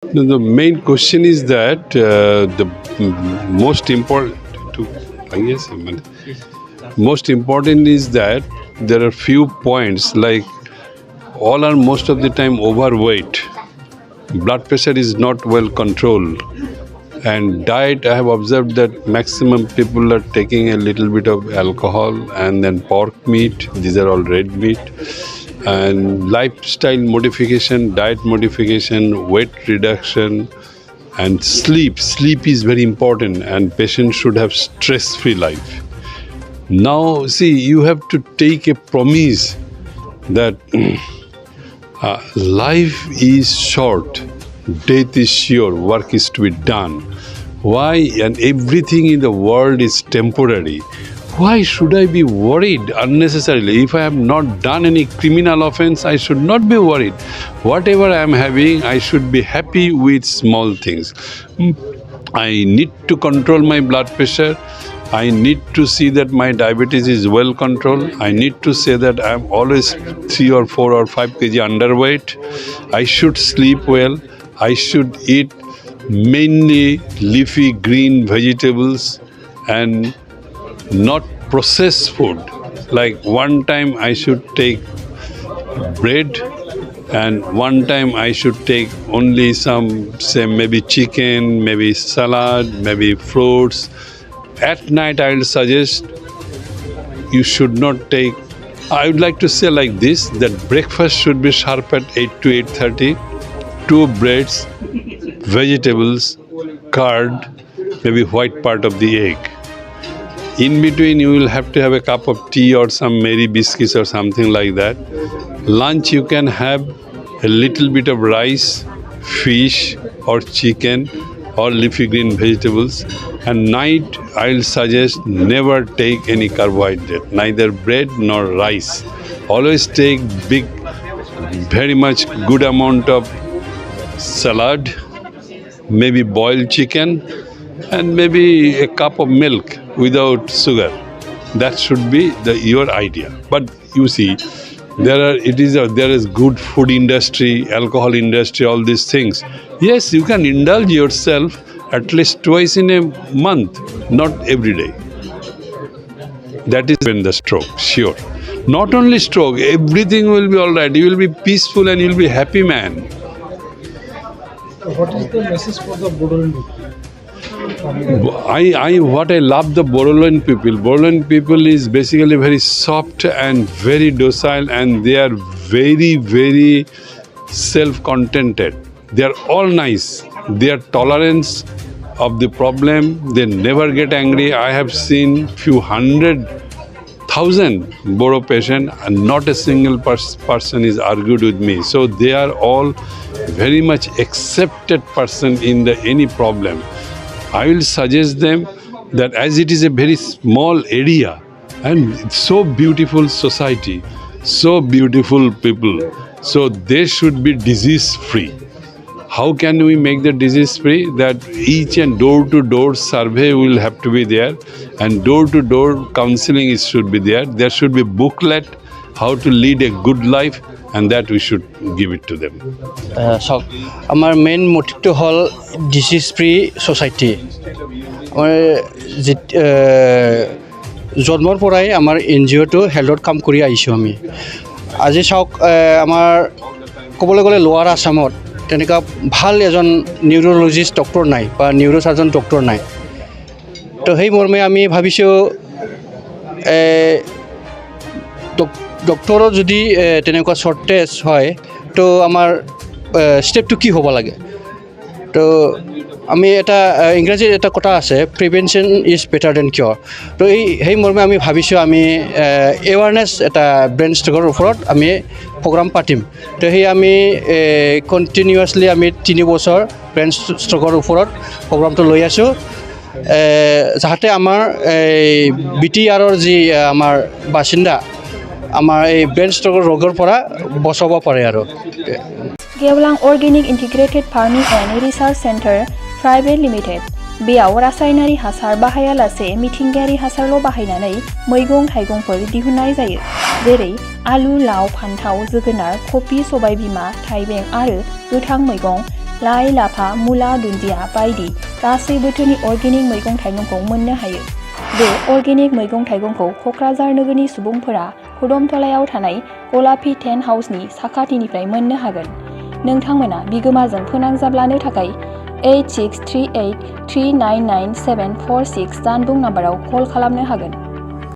The main question is that the most important, to, I guess, most important is that there are few points like all are most of the time overweight. Blood pressure is not well controlled. And diet, I have observed that maximum people are taking a little bit of alcohol and then pork meat. These are all red meat. And lifestyle modification, diet modification, weight reduction, and sleep. Sleep is very important, and patients should have stress-free life. Now, see, you have to take a promise that life is short, death is sure, work is to be done. Why? And everything in the world is temporary. Why should I be worried unnecessarily? If I have not done any criminal offense, I should not be worried. Whatever I am having, I should be happy with small things. I need to control my blood pressure. I need to see that my diabetes is well controlled. I need to say that I am always 3 or 4 or 5 kg underweight. I should sleep well. I should eat mainly leafy green vegetables and not processed food. Like one time I should take bread and one time I should take only some, say, maybe chicken, maybe salad, maybe fruits. At night I will suggest you should not take, I would like to say like this, that breakfast should be sharp at 8 to 8:30, 2 breads, vegetables, curd, maybe white part of the egg. In between you will have to have a cup of tea or some Mary biscuits or something like that. Lunch you can have a little bit of rice, fish or chicken or leafy green vegetables. And night I will suggest never take any carbohydrate, neither bread nor rice. Always take big, very much good amount of salad, maybe boiled chicken, and maybe a cup of milk without sugar. That should be your idea. But you see, there is good food industry, alcohol industry, all these things. Yes, you can indulge yourself at least twice in a month, not every day. That is when the stroke, sure. Not only stroke, everything will be all right. You will be peaceful and you will be happy man. What is the message for the Bodoland people? What I love the Borderline people. Borderline people is basically very soft and very docile, and they are very, very self-contented. They are all nice. Their tolerance of the problem, they never get angry. I have seen few 100,000 Boro patient, and not a single person is argued with me. So they are all very much accepted person in any problem. I will suggest them that as it is a very small area and it's so beautiful society, so beautiful people, so they should be disease free. How can we make the disease free? That each and door-to-door survey will have to be there, and door-to-door counseling should be there. There should be booklet how to lead a good life, and that we should give it to them. চাওক আমাৰ main মটিভটো হ'ল disease free society. আমাৰ জন্মৰ পৰাই আমাৰ NGOটো হেল্থত কাম কৰি আহিছোঁ আমি। আজি চাওক আমাৰ ক'বলৈ গ'লে লোৱাৰ আছামত তেনেকুৱা ভাল এজন নিউৰলজিষ্ট ডক্টৰ নাই বা নিউৰ'চাৰ্জন ডক্টৰ নাই। তো সেই মৰ্মে আমি ভাবিছোঁ ডক্টৰৰ যদি তেনেকুৱা শ্বৰ্টেজ হয় তো আমাৰ ষ্টেপটো কি হ'ব লাগে। তো আমি এটা ইংৰাজীত এটা কথা আছে, প্ৰিভেনশ্যন ইজ বেটাৰ দেন কিয়ৰ। তো সেই মৰ্মে আমি ভাবিছোঁ আমি এৱাৰনেছ এটা ব্ৰেইন ষ্ট্ৰকৰ ওপৰত আমি প্ৰগ্ৰাম পাতিম। তো সেই আমি কণ্টিনিউৱাছলি আমি 3 বছৰ ব্ৰেইন ষ্ট্ৰকৰ ওপৰত প্ৰগ্ৰামটো লৈ আছোঁ, যাতে আমাৰ BTRৰ যি আমাৰ বাসিন্দা আমাৰ এই ব্ৰেইন ষ্ট্ৰকৰ ৰোগৰ পৰা বচাব পাৰে আৰু। गेवलां organic integrated farming and research centre private limited बेयाव रासायनारि हासार बाहायालासे मिथिंगायारि हासारल' बाहायनानै मैगं थाइगंफोर दिहुननाय जायो, जेरै आलु, लाव, फान्थाव, जोगोनार, कफि, सबायबिमा, थाइबें आरो गोथां मैगं लाइ लाफा मुला दुन्दिया बायदि गासै बोथोरनि अर्गेनिक मैगं थाइगंखौ मोननो हायो। बे अर्गेनिक मैगं थाइगंखौ क'क्राझार नोगोरनि सुबुंफोरा खुदमतलायाव थानाय गलापी टेन्ट हाउसनि साखाथिनिफ्राय मोननो हागोन। नोंथांमोना बिगोमाजों फोनांजाब लानो थाखाय 8638399746 जानबुं नाम्बाराव कल खालामनो हागोन।